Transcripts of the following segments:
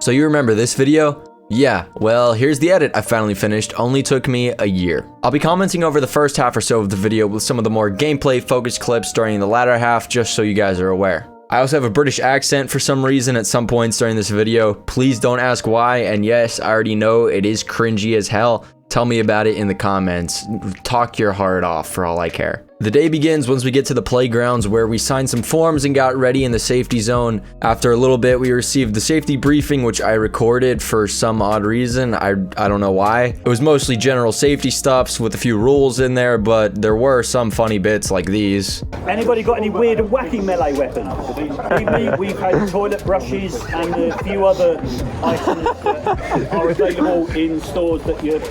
So you remember this video? Yeah, well, here's the edit I finally finished. Only took me a year. I'll be commenting over the first half or so of the video with some of the more gameplay focused clips during the latter half, just so you guys are aware. I also have a British accent for some reason at some points during this video. Please don't ask why, and yes, I already know it is cringy as hell. Tell me about it in the comments. Talk your heart off for all I care. The day begins once we get to the playgrounds where we signed some forms and got ready in the safety zone. After a little bit, we received the safety briefing, which I recorded for some odd reason. I don't know why. It was mostly general safety stuffs with a few rules in there, but there were some funny bits like these. Anybody got any weird and wacky melee weapons? Believe me, we've had toilet brushes and a few other items that are available in stores that you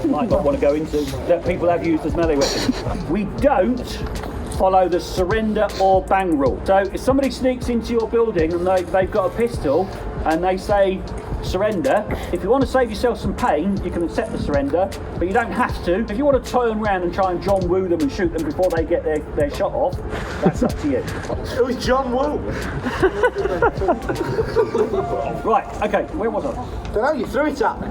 might not want to go into, that people have used as melee weapons. We don't follow the surrender or bang rule. So if somebody sneaks into your building and they've got a pistol and they say surrender, if you want to save yourself some pain, you can accept the surrender, but you don't have to. If you want to turn around and try and John Woo them and shoot them before they get their shot off, that's up to you. It was John Woo. Right, okay, where was I? Don't know, you threw it at me.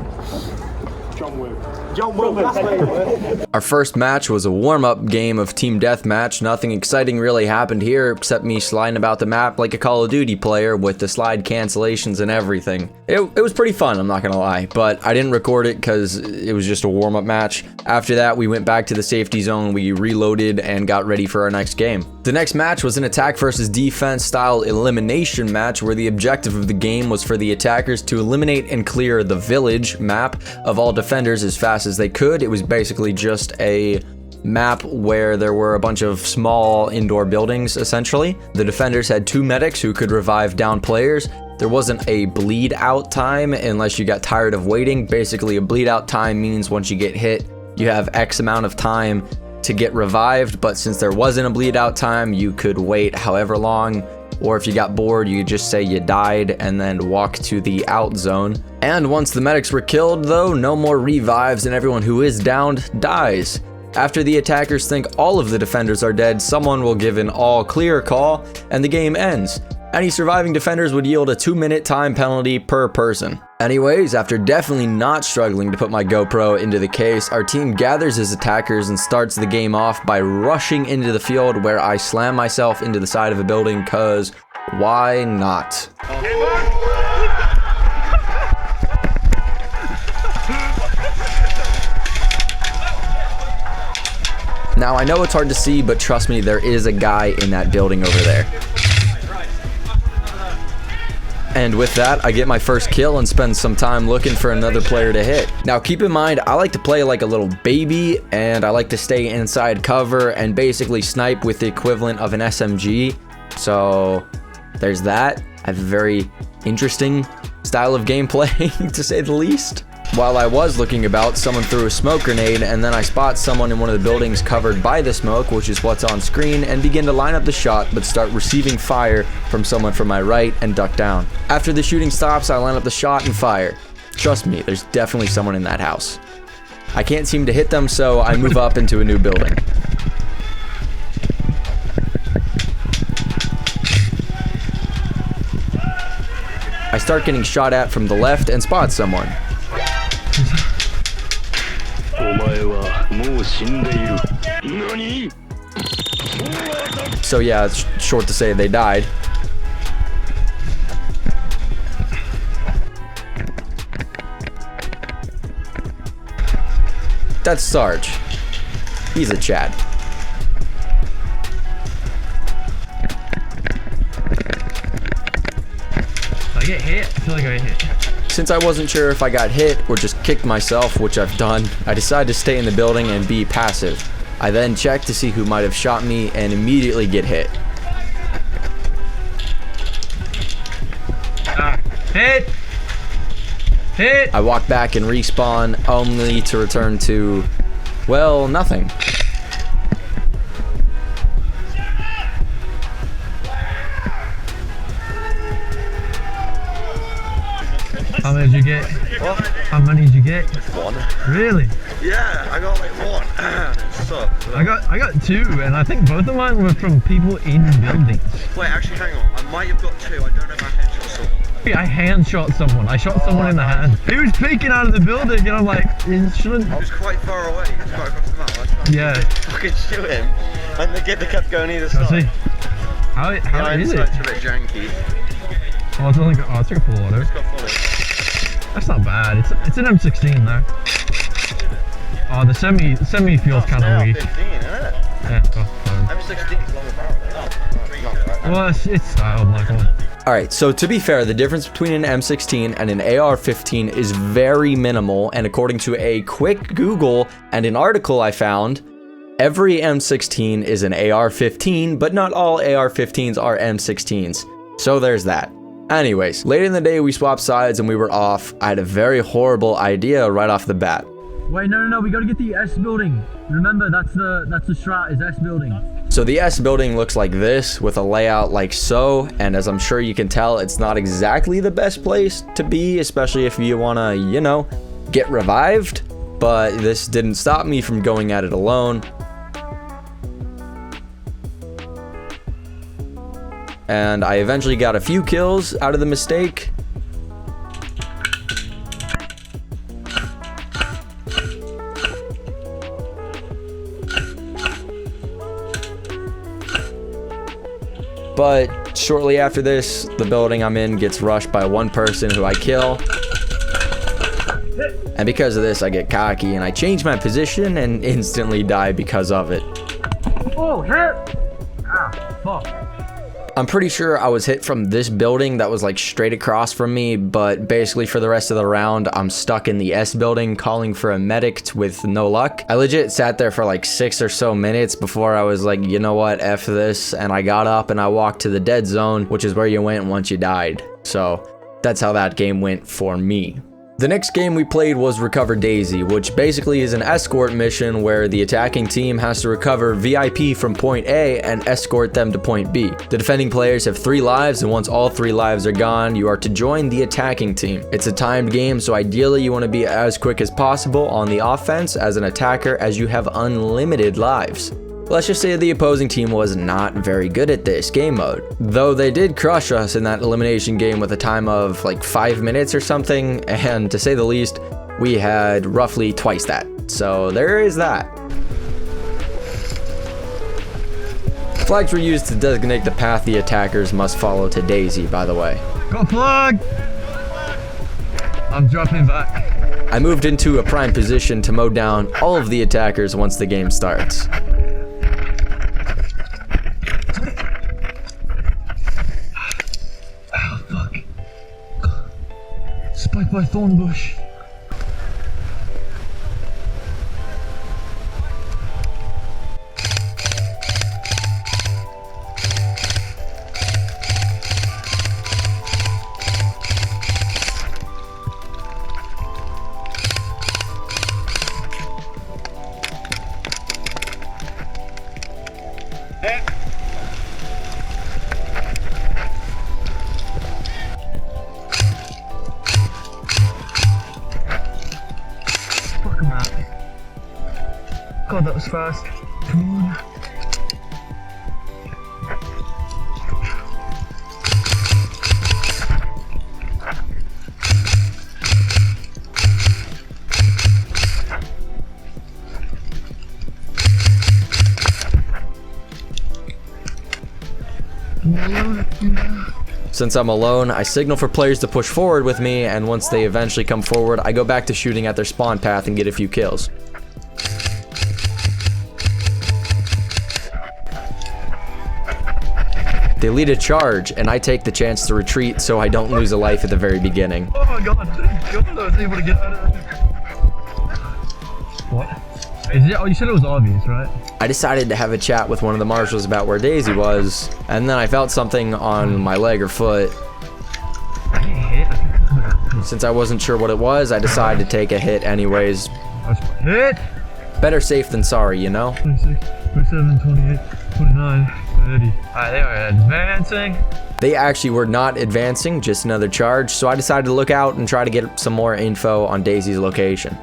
John Woo. John Woo, that's where you were. Our first match was a warm-up game of team deathmatch. Nothing exciting really happened here except me sliding about the map like a Call of Duty player with the slide cancellations and everything. It was pretty fun, I'm not gonna lie, but I didn't record it because it was just a warm-up match. After that, we went back to the safety zone, we reloaded, and got ready for our next game. The next match was an attack versus defense style elimination match where the objective of the game was for the attackers to eliminate and clear the village map of all defenders as fast as they could. It was basically just a map where there were a bunch of small indoor buildings, essentially. The defenders had 2 medics who could revive down players. There wasn't a bleed out time unless you got tired of waiting. Basically, a bleed out time means once you get hit, you have X amount of time to get revived, but since there wasn't a bleed out time, you could wait however long, or if you got bored, you could just say you died and then walk to the out zone. And once the medics were killed, though, no more revives and everyone who is downed dies. After the attackers think all of the defenders are dead, someone will give an all clear call and the game ends. Any surviving defenders would yield a 2-minute time penalty per person. Anyways, after definitely not struggling to put my GoPro into the case, our team gathers as attackers and starts the game off by rushing into the field where I slam myself into the side of a building, cause why not? Now I know it's hard to see, but trust me, there is a guy in that building over there. And with that, I get my first kill and spend some time looking for another player to hit. Now keep in mind, I like to play like a little baby, and I like to stay inside cover and basically snipe with the equivalent of an SMG. So there's that. I have a very interesting style of gameplay, to say the least. While I was looking about, someone threw a smoke grenade, and then I spot someone in one of the buildings covered by the smoke, which is what's on screen, and begin to line up the shot, but start receiving fire from someone from my right and duck down. After the shooting stops, I line up the shot and fire. Trust me, there's definitely someone in that house. I can't seem to hit them, so I move up into a new building. I start getting shot at from the left and spot someone. So yeah, it's short to say they died. That's Sarge. He's a Chad. Did I get hit? I feel like I got hit. Since I wasn't sure if I got hit or just kicked myself, which I've done, I decided to stay in the building and be passive. I then check to see who might have shot me and immediately get hit. Hit! Hit! I walk back and respawn, only to return to, well, nothing. How many did you get? What? How many did you get? 1. Really? Yeah, I got like 1. It sucked. I got 2, and I think both of mine were from people in buildings. Wait, actually, hang on. I might have got 2. I don't know about headshots. I hand shot someone. I shot someone in the hand. He was peeking out of the building and I'm like, you shouldn't. I was quite far away. He was quite across the map. I was trying to fucking shoot him. And the kid kept going either side. How is it? It's a bit janky. Oh, it's only got, oh, it's like a full auto. It's got fully. That's not bad. It's an M16 though. Oh, the semi feels kind of weak. 15, isn't it? Yeah, M16 is longer barrel. well, it's styled like one. Alright, so to be fair, the difference between an M16 and an AR-15 is very minimal, and according to a quick Google and an article I found, every M16 is an AR-15, but not all AR-15s are M16s. So there's that. Anyways, late in the day we swapped sides and we were off. I had a very horrible idea right off the bat. Wait, no, we gotta get the S building. Remember, that's the strat is S building. So the S building looks like this, with a layout like so, and as I'm sure you can tell, it's not exactly the best place to be, especially if you wanna, you know, get revived, but this didn't stop me from going at it alone. And I eventually got a few kills out of the mistake. But shortly after this, the building I'm in gets rushed by one person who I kill. And because of this, I get cocky and I change my position and instantly die because of it. Oh, hit! Ah, fuck. I'm pretty sure I was hit from this building that was like straight across from me, but basically for the rest of the round, I'm stuck in the S building calling for a medic with no luck. I legit sat there for like 6 or so minutes before I was like, you know what, F this, and I got up and I walked to the dead zone, which is where you went once you died. So that's how that game went for me. The next game we played was Recover Daisy, which basically is an escort mission where the attacking team has to recover VIP from point A and escort them to point B. The defending players have 3 lives, and once all 3 lives are gone, you are to join the attacking team. It's a timed game, so ideally you want to be as quick as possible on the offense as an attacker, as you have unlimited lives. Let's just say the opposing team was not very good at this game mode, though they did crush us in that elimination game with a time of like 5 minutes or something, and to say the least, we had roughly twice that. So there is that. Flags were used to designate the path the attackers must follow to Daisy, by the way. Got flag! I'm dropping back. I moved into a prime position to mow down all of the attackers once the game starts. Spiked by thorn bush. God, that was fast. Come on. Since I'm alone, I signal for players to push forward with me, and once they eventually come forward, I go back to shooting at their spawn path and get a few kills. They lead a charge, and I take the chance to retreat so I don't lose a life at the very beginning. Oh my god, thank God I was able to get out of there. What? Is it? Oh, you said it was obvious, right? I decided to have a chat with one of the marshals about where Daisy was, and then I felt something on my leg or foot. I get hit. Since I wasn't sure what it was, I decided to take a hit anyways. Hit! Better safe than sorry, you know? 26, 27, 28, 29, 30. Alright, they are advancing. They actually were not advancing, just another charge, so I decided to look out and try to get some more info on Daisy's location.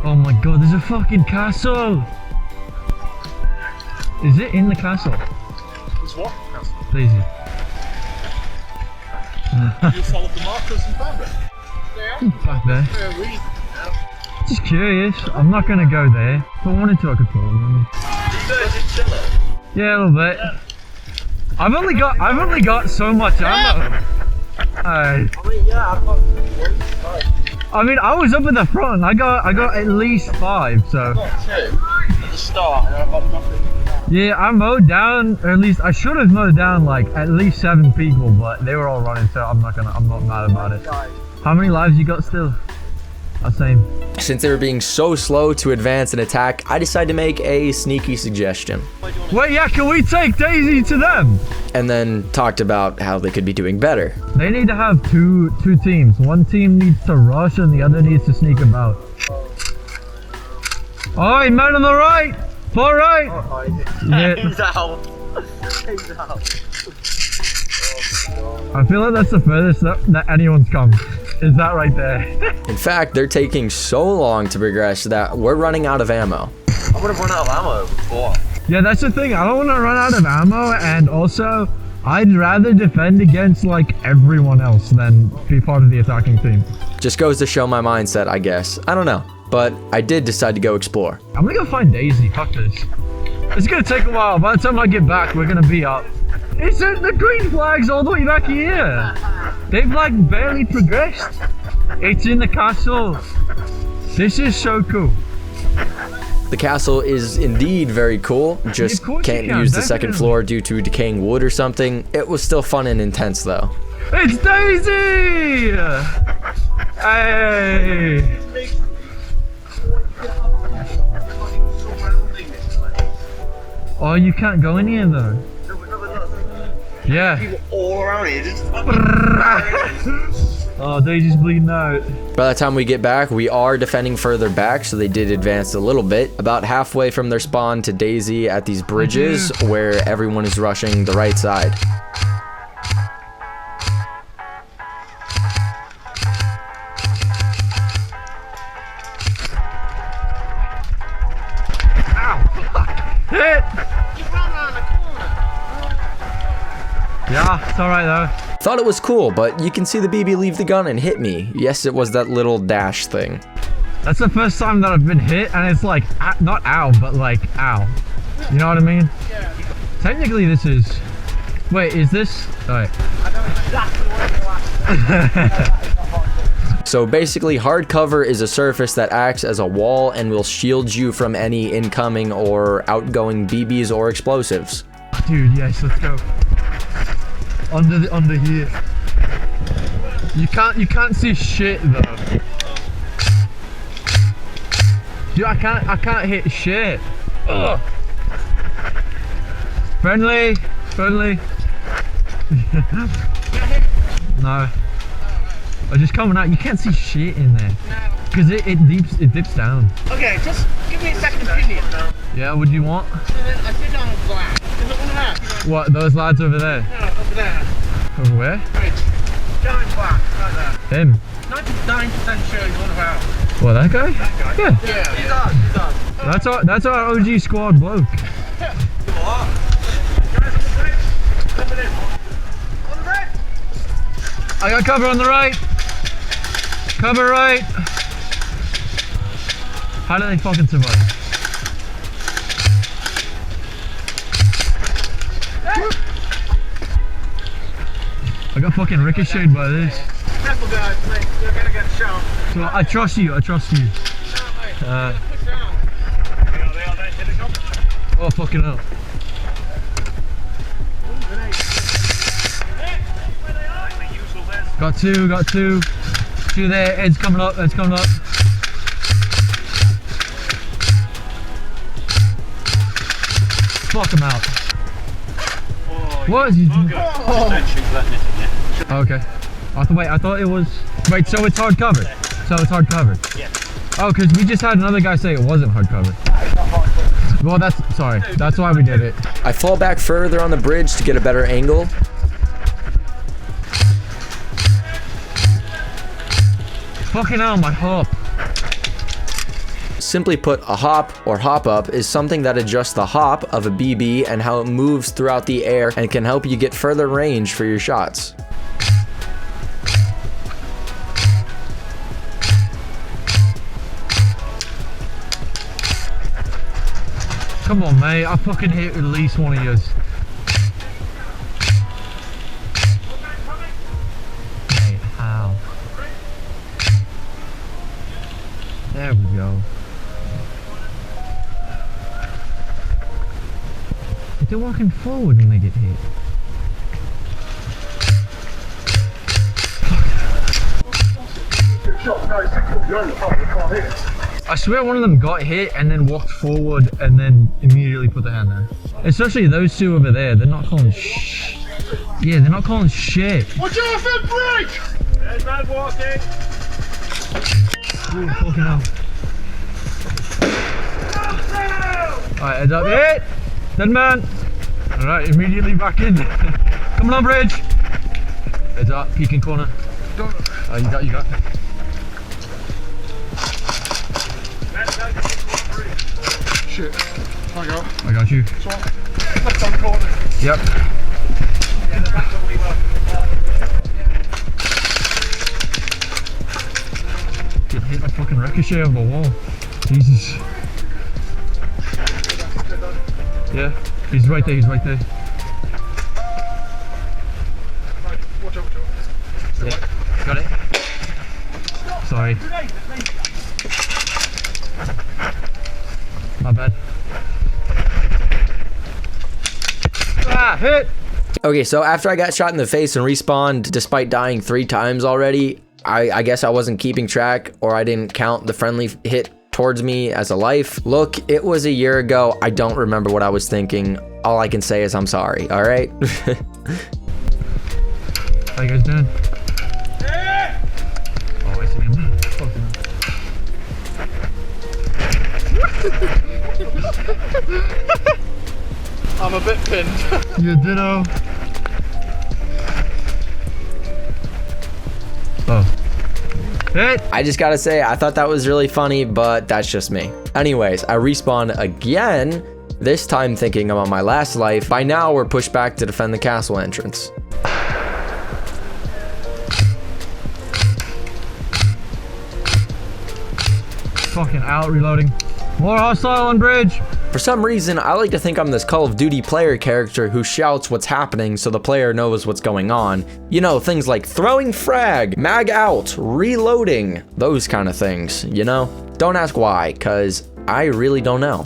Oh my god, there's a fucking castle! Is it in the castle? It's what? Daisy. You followed the markers and found it. Back there. Just curious. I'm not gonna go there. If I wanted to, I could follow them. Yeah, a little bit. I've only got so much ammo. I mean, I was up in the front. I got at least 5. So. The start, and I've got nothing. Yeah, I mowed down, or at least I should have mowed down like at least 7 people, but they were all running, so I'm not mad about it. How many lives you got still? Same. Since they were being so slow to advance and attack, I decided to make a sneaky suggestion. Wait, yeah, can we take Daisy to them? And then talked about how they could be doing better. They need to have two teams. One team needs to rush and the other needs to sneak about. Oi, man on the right! Far right! Yeah. He's out. He's out. I feel like that's the furthest that anyone's come. Is that right there? In fact, they're taking so long to progress that we're running out of ammo. I would have run out of ammo before. Yeah, that's the thing. I don't want to run out of ammo, and also, I'd rather defend against like everyone else than be part of the attacking team. Just goes to show my mindset, I guess. I don't know. But I did decide to go explore. I'm gonna go find Daisy. Fuck this. It's gonna take a while. By the time I get back, we're gonna be up. It's the green flag's all the way back here. They've like barely progressed. It's in the castle. This is so cool. The castle is indeed very cool. Just can't use the second floor due to decaying wood or something. It was still fun and intense though. It's Daisy! Hey! Oh, you can't go in here though. Yeah. People all around here just Oh, Daisy's bleeding out. By the time we get back, we are defending further back, so they did advance a little bit. About halfway from their spawn to Daisy at these bridges where everyone is rushing the right side. Hit! Yeah, it's alright though. Thought it was cool, but you can see the BB leave the gun and hit me. Yes, it was that little dash thing. That's the first time that I've been hit, and it's like, not ow, but like, ow. You know what I mean? Yeah. Technically this is... Wait, is this... Alright. I know exactly what you're So basically, hard cover is a surface that acts as a wall and will shield you from any incoming or outgoing BBs or explosives. Dude, yes, let's go. Under here. You can't see shit though. Dude, I can't hit shit. Ugh. Friendly. No. I'm just coming out. You can't see shit in there. Because it dips down. Okay, just give me a second opinion. Yeah, what do you want? I sit down on black. Is it one of that? What, those lads over there? No, over there. Over where? Right. Down in black, right there. Him. 99% sure he's one of ours. What, that guy? Yeah. Yeah, he's ours. That's our OG squad bloke. What? Guys on the bridge. Coming in. On the bridge. I got cover on the right. Cover right. How do they fucking survive? I got fucking ricocheted by this. Careful guys, mate. You're gonna get shot. So I trust you. No, mate. Push down. They are there. Hit it up. Oh fucking hell. Got two. Two there, head's coming up. Fuck him out. What is he doing? Oh, okay. I thought it was... Wait, so it's hard covered? Yeah. Oh, because we just had another guy say it wasn't hard covered. Well, that's why we did it. I fall back further on the bridge to get a better angle. Fucking hell, my hop. Simply put, a hop or hop up is something that adjusts the hop of a BB and how it moves throughout the air and can help you get further range for your shots. Come on, mate. I fucking hit at least one of yours. Mate, how? There we go. They're walking forward when they get hit. I swear one of them got hit and then walked forward and then immediately put their hand there. Especially those two over there, they're not calling shh. Yeah, they're not calling shit. Watch out for break! There's man walking. Ooh, fucking hell. Alright, heads up, hit! Dead man! Alright, immediately back in. Coming on, bridge! Heads up, peeking corner. Oh, you got. Shit. I got you. Left hand corner. Yep. Get hit by fucking ricochet of the wall. Jesus. Yeah, he's right there, Watch out. Yeah, got it. Sorry. My bad. Ah, hit! Okay, so after I got shot in the face and respawned despite dying 3 times already, I guess I wasn't keeping track, or I didn't count the friendly hit towards me as a life. Look, it was a year ago. I don't remember what I was thinking. All I can say is I'm sorry, all right? How you guys doing? Oh, I see him. Fucking I'm a bit pinned. You ditto. Oh. Hit! I just gotta say, I thought that was really funny, but that's just me. Anyways, I respawn again, this time thinking I'm on my last life. By now, we're pushed back to defend the castle entrance. Fucking out, reloading. More hostile on bridge! For some reason, I like to think I'm this Call of Duty player character who shouts what's happening so the player knows what's going on. You know, things like throwing frag, mag out, reloading, those kind of things, you know? Don't ask why, cause I really don't know.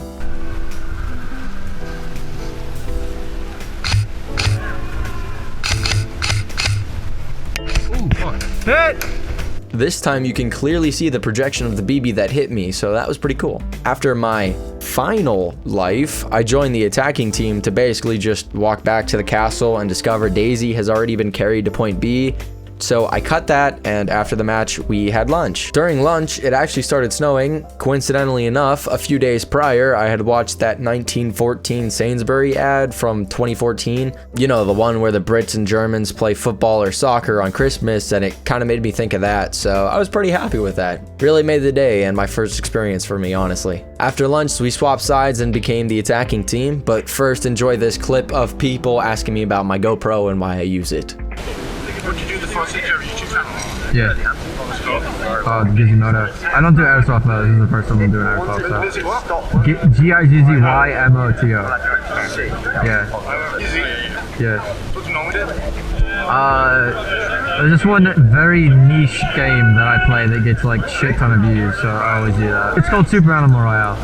Ooh, fuck. Hit! This time you can clearly see the projection of the BB that hit me, so that was pretty cool. After my final life, I joined the attacking team to basically just walk back to the castle and discover Daisy has already been carried to point B. So I cut that, and after the match, we had lunch. During lunch, it actually started snowing. Coincidentally enough, a few days prior, I had watched that 1914 Sainsbury ad from 2014. You know, the one where the Brits and Germans play football or soccer on Christmas, and it kind of made me think of that, so I was pretty happy with that. Really made the day and my first experience for me, honestly. After lunch, we swapped sides and became the attacking team, but first enjoy this clip of people asking me about my GoPro and why I use it. Would you do the first your YouTube channel? Yeah. Oh, Gizzy Moto. I don't do Airsoft mode. This is the first time I'm doing Airsoft stuff. Gizzy-Moto. Yeah. Yeah. What's wrong with it? There's this one very niche game that I play that gets like shit ton of views, so I always do that. It's called Super Animal Royale.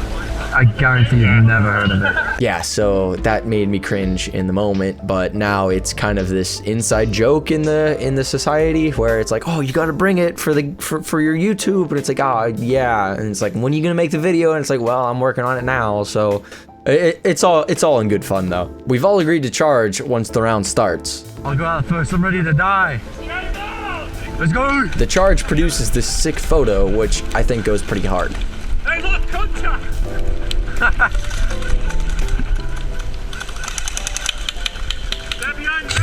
I guarantee you've never heard of it. Yeah, so that made me cringe in the moment, but now it's kind of this inside joke in the society where it's like, oh, you got to bring it for your YouTube, and it's like, oh yeah, and it's like, when are you gonna make the video? And it's like, well, I'm working on it now, so it's all in good fun though. We've all agreed to charge once the round starts. I'll go out first. I'm ready to die. Let's go. The charge produces this sick photo, which I think goes pretty hard. Hey, look, contact! They're behind you.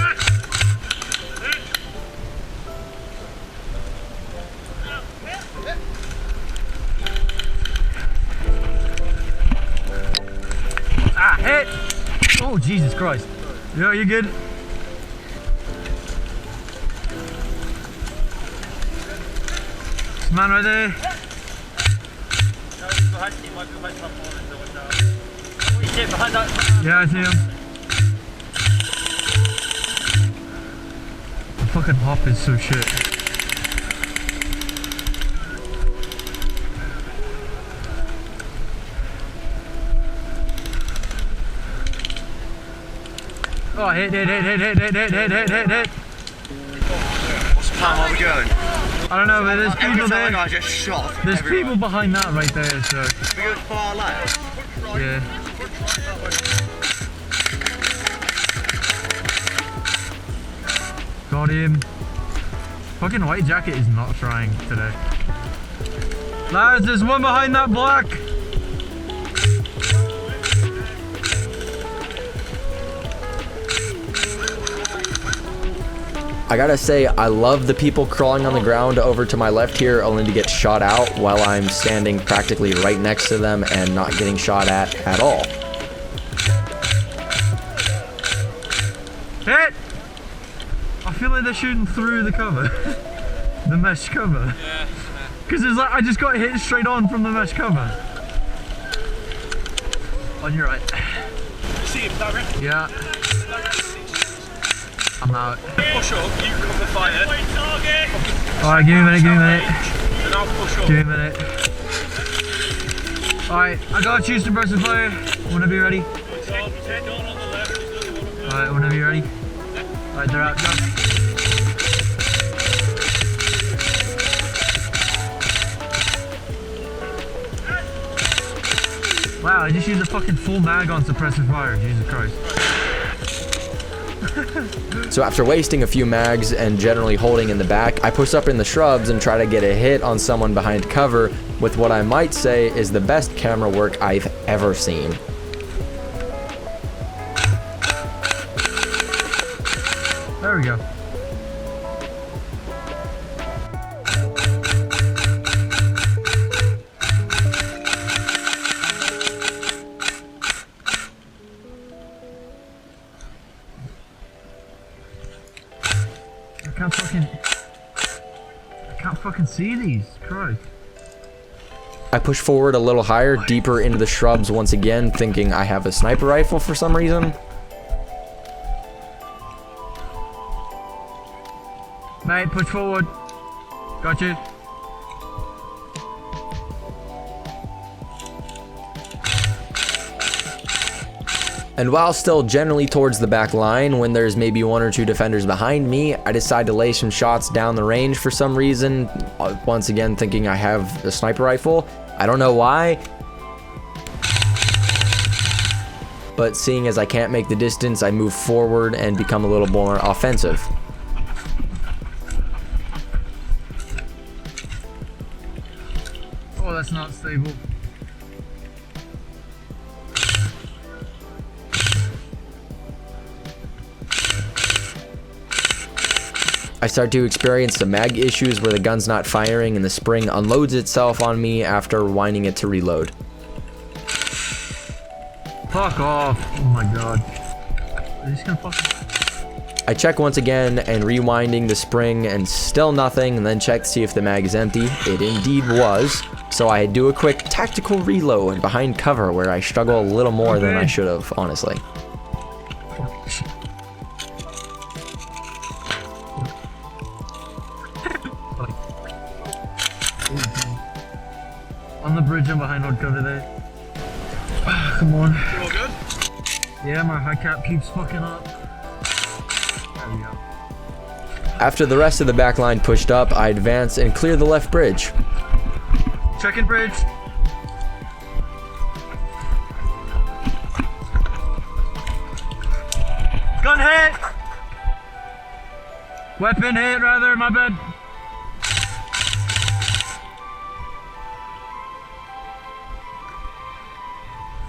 Ah, hit! Oh, Jesus Christ. Yo, you good? This man right there. see it behind that. Yeah, I see him. The fucking hop is so shit. Oh, hit. What's the plan? Where are we going? I don't know, but there's people there. I just shot. There's people behind that right there, so. We go far left. Yeah. Got him. Fucking white jacket is not trying today. Lads, there's one behind that block. I gotta say, I love the people crawling on the ground over to my left here only to get shot out while I'm standing practically right next to them and not getting shot at all. Hit! I feel like they're shooting through the cover. The mesh cover. Yeah. Because it's like I just got hit straight on from the mesh cover. On your right. See him, Darren? Yeah. I'm out. Push up, you cover fire. Alright, give me a minute. And I'll push up. Give me a minute. Alright, I got you, suppressive fire. Whenever you're ready. Alright, whenever you're ready. Alright, they're out, go. Wow, I just used a fucking full mag on suppressive fire, Jesus Christ. So after wasting a few mags and generally holding in the back, I push up in the shrubs and try to get a hit on someone behind cover with what I might say is the best camera work I've ever seen. There we go. I can't fucking see these. Christ. I push forward a little higher, deeper into the shrubs once again, thinking I have a sniper rifle for some reason. Mate, push forward. Got you. And while still generally towards the back line, when there's maybe one or two defenders behind me, I decide to lay some shots down the range for some reason, once again thinking I have a sniper rifle. I don't know why, but seeing as I can't make the distance, I move forward and become a little more offensive. Oh, that's not stable. I start to experience some mag issues where the gun's not firing and the spring unloads itself on me after winding it to reload. Fuck off. Oh my god. Are you just gonna fuck? I check once again and rewinding the spring and still nothing, and then check to see if the mag is empty. It indeed was. So I do a quick tactical reload behind cover where I struggle a little more than I should have, honestly. On the bridge and behind wood cover there. Come on. You all good? Yeah, my high cap keeps fucking up. There we go. After the rest of the back line pushed up, I advance and clear the left bridge. Checking bridge. Gun hit! Weapon hit, rather, my bad.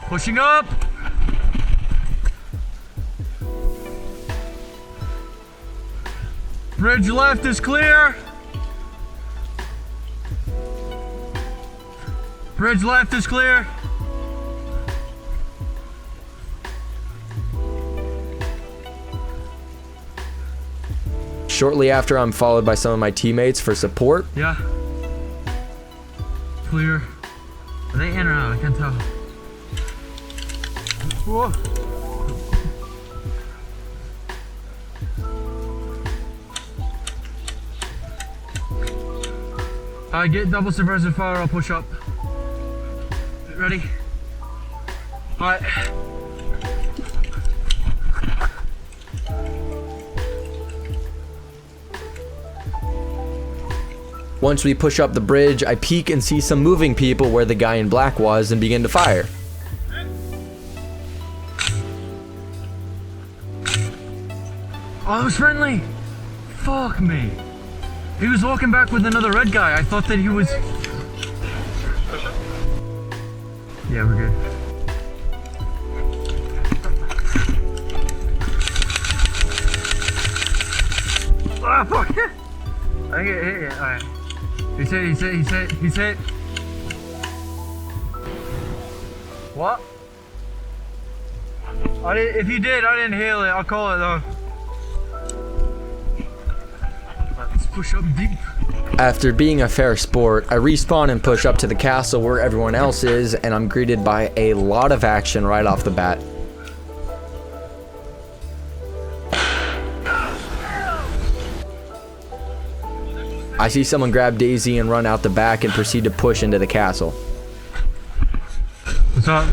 Pushing up! Bridge left is clear! Bridge left is clear! Shortly after, I'm followed by some of my teammates for support. Yeah. Clear. Are they in or out? I can't tell. Whoa. Get double suppressive fire, I'll push up. Ready? Alright. Once we push up the bridge, I peek and see some moving people where the guy in black was and begin to fire. Oh, it was friendly! Fuck me. He was walking back with another red guy. I thought that he was... Yeah, we're good. Ah, fuck! I get hit. Alright. He's hit. What? If you did, I didn't heal it. I'll call it though. Let's push up deep. After being a fair sport, I respawn and push up to the castle where everyone else is, and I'm greeted by a lot of action right off the bat. I see someone grab Daisy and run out the back and proceed to push into the castle. What's up?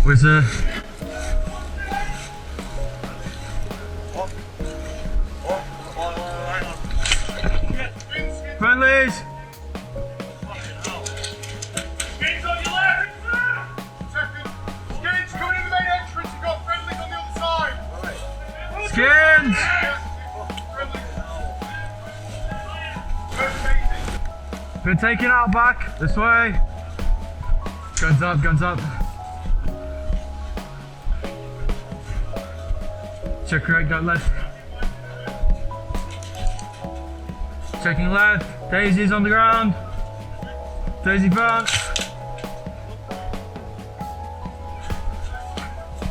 Where's the... Friendlies! Skins on your left! Skins coming in the main entrance, you've got friendlies on the other side! Skins! Been taken out back, this way. Guns up, guns up. Check right, got left. Checking left. Daisy's on the ground. Daisy front.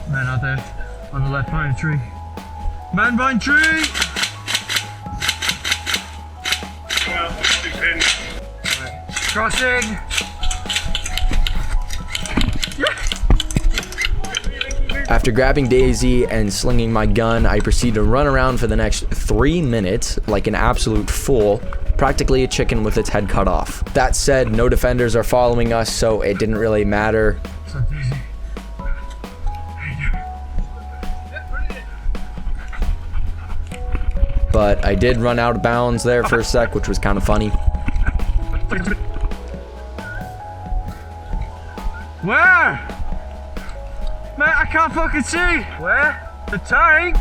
Man out there on the left behind a tree. Man behind tree! Crossing! After grabbing Daisy and slinging my gun, I proceed to run around for the next 3 minutes like an absolute fool, practically a chicken with its head cut off. That said, no defenders are following us, so it didn't really matter. What's up, Daisy? But I did run out of bounds there for a sec, which was kind of funny. Where? Mate, I can't fucking see! Where? The tank?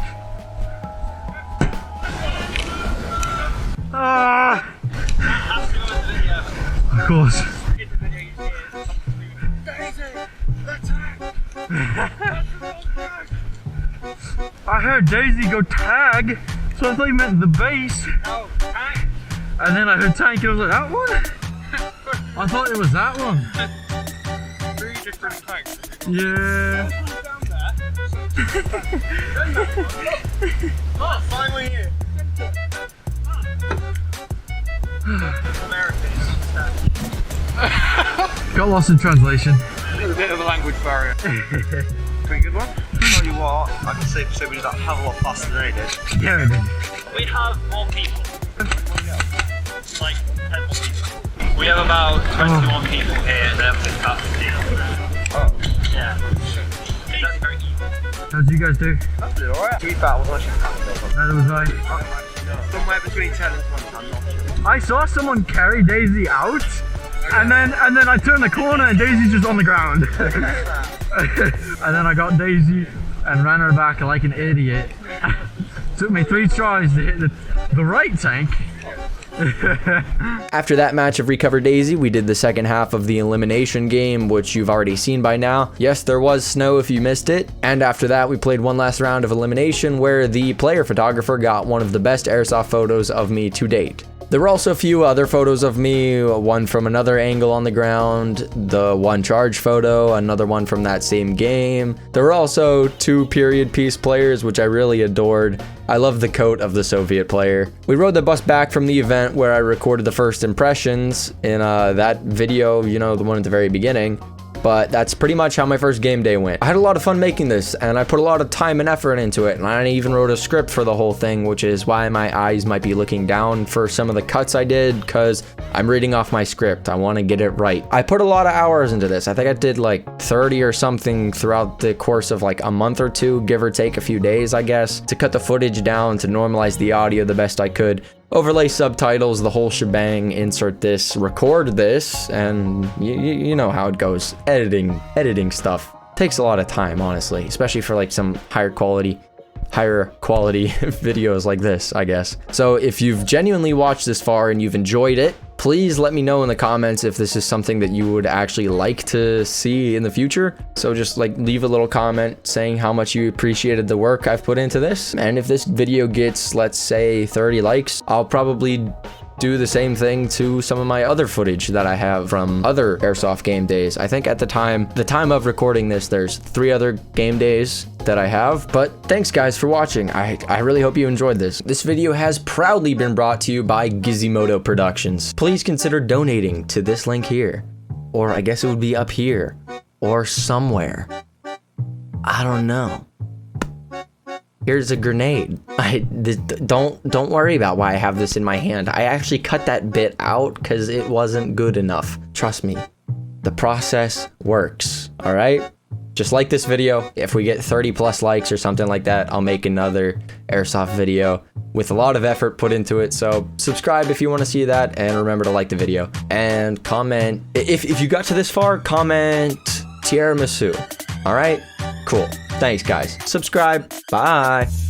Ah! Of course. I heard Daisy go tag, so I thought you meant the base. Oh, tank! And then I heard tank and I was like, that one? I thought it was that one. 3 different tanks. Yeah. Oh, finally here. Got lost in translation. There's a bit of a language barrier. Pretty good one. Tell you what, I can say for somebody that hell of a lot faster than I did. Yeah, it did. We have more people. Like 10 more people. We have about 21 people here and everything's cut steel. Yeah. It's actually very easy. How'd you guys do? That's doing alright. To be fair, I wasn't actually practicing. Neither was I. Somewhere between 10 and 20, I'm not sure. I saw someone carry Daisy out, and then I turned the corner and Daisy's just on the ground. And then I got Daisy and ran her back like an idiot. Took me 3 tries to hit the right tank. After that match of Recover Daisy, we did the second half of the elimination game, which you've already seen by now. Yes, there was snow if you missed it. And after that, we played one last round of elimination where the player photographer got one of the best airsoft photos of me to date. There were also a few other photos of me, one from another angle on the ground, the one charge photo, another one from that same game. There were also 2 period piece players, which I really adored. I love the coat of the Soviet player. We rode the bus back from the event where I recorded the first impressions in that video, you know, the one at the very beginning. But that's pretty much how my first game day went. I had a lot of fun making this, and I put a lot of time and effort into it, and I even wrote a script for the whole thing, which is why my eyes might be looking down for some of the cuts I did, because I'm reading off my script. I want to get it right. I put a lot of hours into this. I think I did like 30 or something throughout the course of like a month or two, give or take a few days, I guess, to cut the footage down, to normalize the audio the best I could, overlay subtitles, the whole shebang, insert this, record this, and you know how it goes. Editing stuff takes a lot of time, honestly, especially for like some higher quality videos like this, I guess. So if you've genuinely watched this far and you've enjoyed it, please let me know in the comments if this is something that you would actually like to see in the future. So just like leave a little comment saying how much you appreciated the work I've put into this. And if this video gets, let's say, 30 likes, I'll probably do the same thing to some of my other footage that I have from other Airsoft game days. I think at the time of recording this, there's 3 other game days that I have. But thanks guys for watching. I really hope you enjoyed this. This video has proudly been brought to you by Gizmodo Productions. Please consider donating to this link here. Or I guess it would be up here. Or somewhere. I don't know. Here's a grenade. Don't worry about why I have this in my hand. I actually cut that bit out because it wasn't good enough. Trust me, the process works, all right? Just like this video. If we get 30 plus likes or something like that, I'll make another Airsoft video with a lot of effort put into it. So subscribe if you want to see that, and remember to like the video and comment. If you got to this far, comment tiramisu. All right, cool. Thanks guys. Subscribe. Bye.